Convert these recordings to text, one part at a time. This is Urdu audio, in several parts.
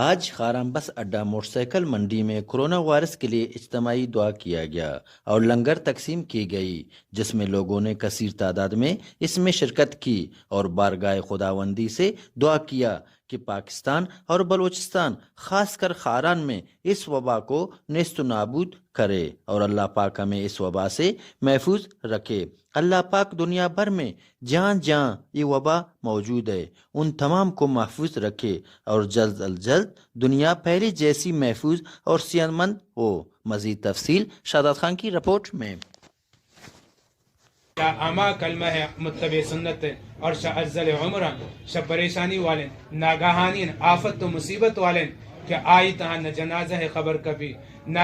آج خارم بس اڈا موٹر سائیکل منڈی میں کورونا وائرس کے لیے اجتماعی دعا کیا گیا اور لنگر تقسیم کی گئی، جس میں لوگوں نے کثیر تعداد میں اس میں شرکت کی اور بارگاہ خداوندی سے دعا کیا کہ پاکستان اور بلوچستان خاص کر خاران میں اس وبا کو نیست و نابود کرے اور اللہ پاک ہمیں اس وبا سے محفوظ رکھے۔ اللہ پاک دنیا بھر میں جہاں جہاں یہ وبا موجود ہے ان تمام کو محفوظ رکھے اور جلد از جلد دنیا پہلے جیسی محفوظ اور صحت مند ہو۔ مزید تفصیل شادت خان کی رپورٹ میں۔ اما کلمہ ہے، متبع سنت ہے اور شاہ افضل عمر شاہ پریشانی والے ناگہانی آفت و مصیبت والے کہ آئی تہاں نہ جنازہ ہے خبر کبھی نہ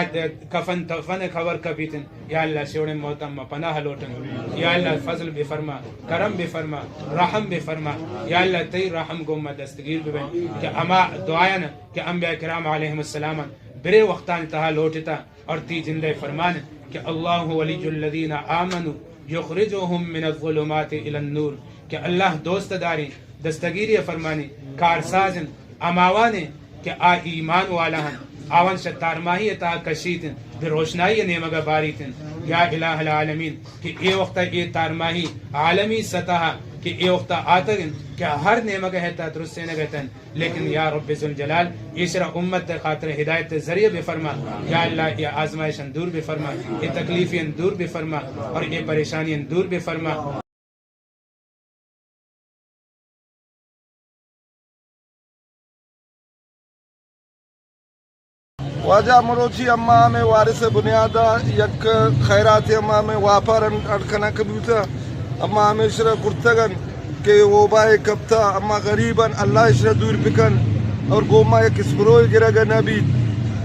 کفن تفن خبر کبھی تن یا اللہ شوڑ محتم پناہ لوٹن یا اللہ فضل بھی فرما، کرم بھی فرما، رحم بھی فرما یا اللہ تی رحم گمہ دستگیر بھی بین کہ اما دعائیں کہ انبیاء کرام علیہم السلام برے وقتان تہا لوٹتا اور تی جندے فرمان کہ اللہ ولی الذین آمنوا یخرجوہم من الظلمات الى النور کہ اللہ دوست داری دستگیری فرمانی کارسازن اماوانے کہ آ ایمان والا ہن آون شتار ماہی تا کشیتن در روشنائی نیمگا باریتن یا الہ العالمین کہ اے وقتا اے تارماہی عالمی سطح کہ اے وقتا آتگن کہ ہر نیمگا ہے درست سے نگتن لیکن یا رب ذوالجلال اسرا امت خاطر ہدایت ذریعہ بھی فرما یا اللہ یہ آزمائشن دور بھی فرما، یہ تکلیفین دور بھی فرما اور یہ پریشانین دور بھی فرما۔ واجہ مروچی اما میں وارث بنیادہ یک خیرات اما میں واپر اڑکنا کبوتا اما میں اشرا کرتگن کہ وبائے کبتا اما غریباً اللہ اشرا دور بکن اور گوما یک اسبروئی گرگا نبی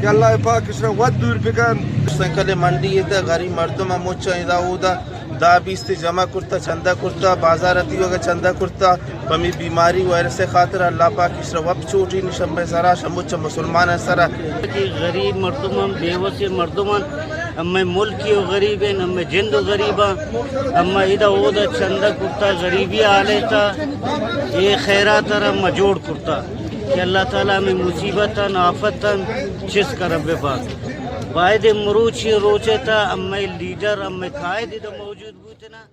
کہ اللہ پاک اشرا ود دور بکن سنکل منڈی ہے غریب مردم مچا ادا ہودا دا بیستی جمع کرتا چندہ کرتا بازارتی ہوگا چندہ کرتا پمی بیماری وائرس خاطر اللہ پاک اشرا وب چوٹی نشم بے سرا شموچا مسلمان سرا غریب مردمان بیوسی مردمان اما ملکی و غریب ہیں اما جند و غریب ہیں اما ادا اودا چندہ کرتا غریبی آلیتا یہ خیرات اما جوڑ کرتا کہ اللہ تعالیٰ میں مصیبتا آفتا چس کا رب پاک باید مروچی روچے تا اما لیڈر اما قائد ادا موجود بوتے نا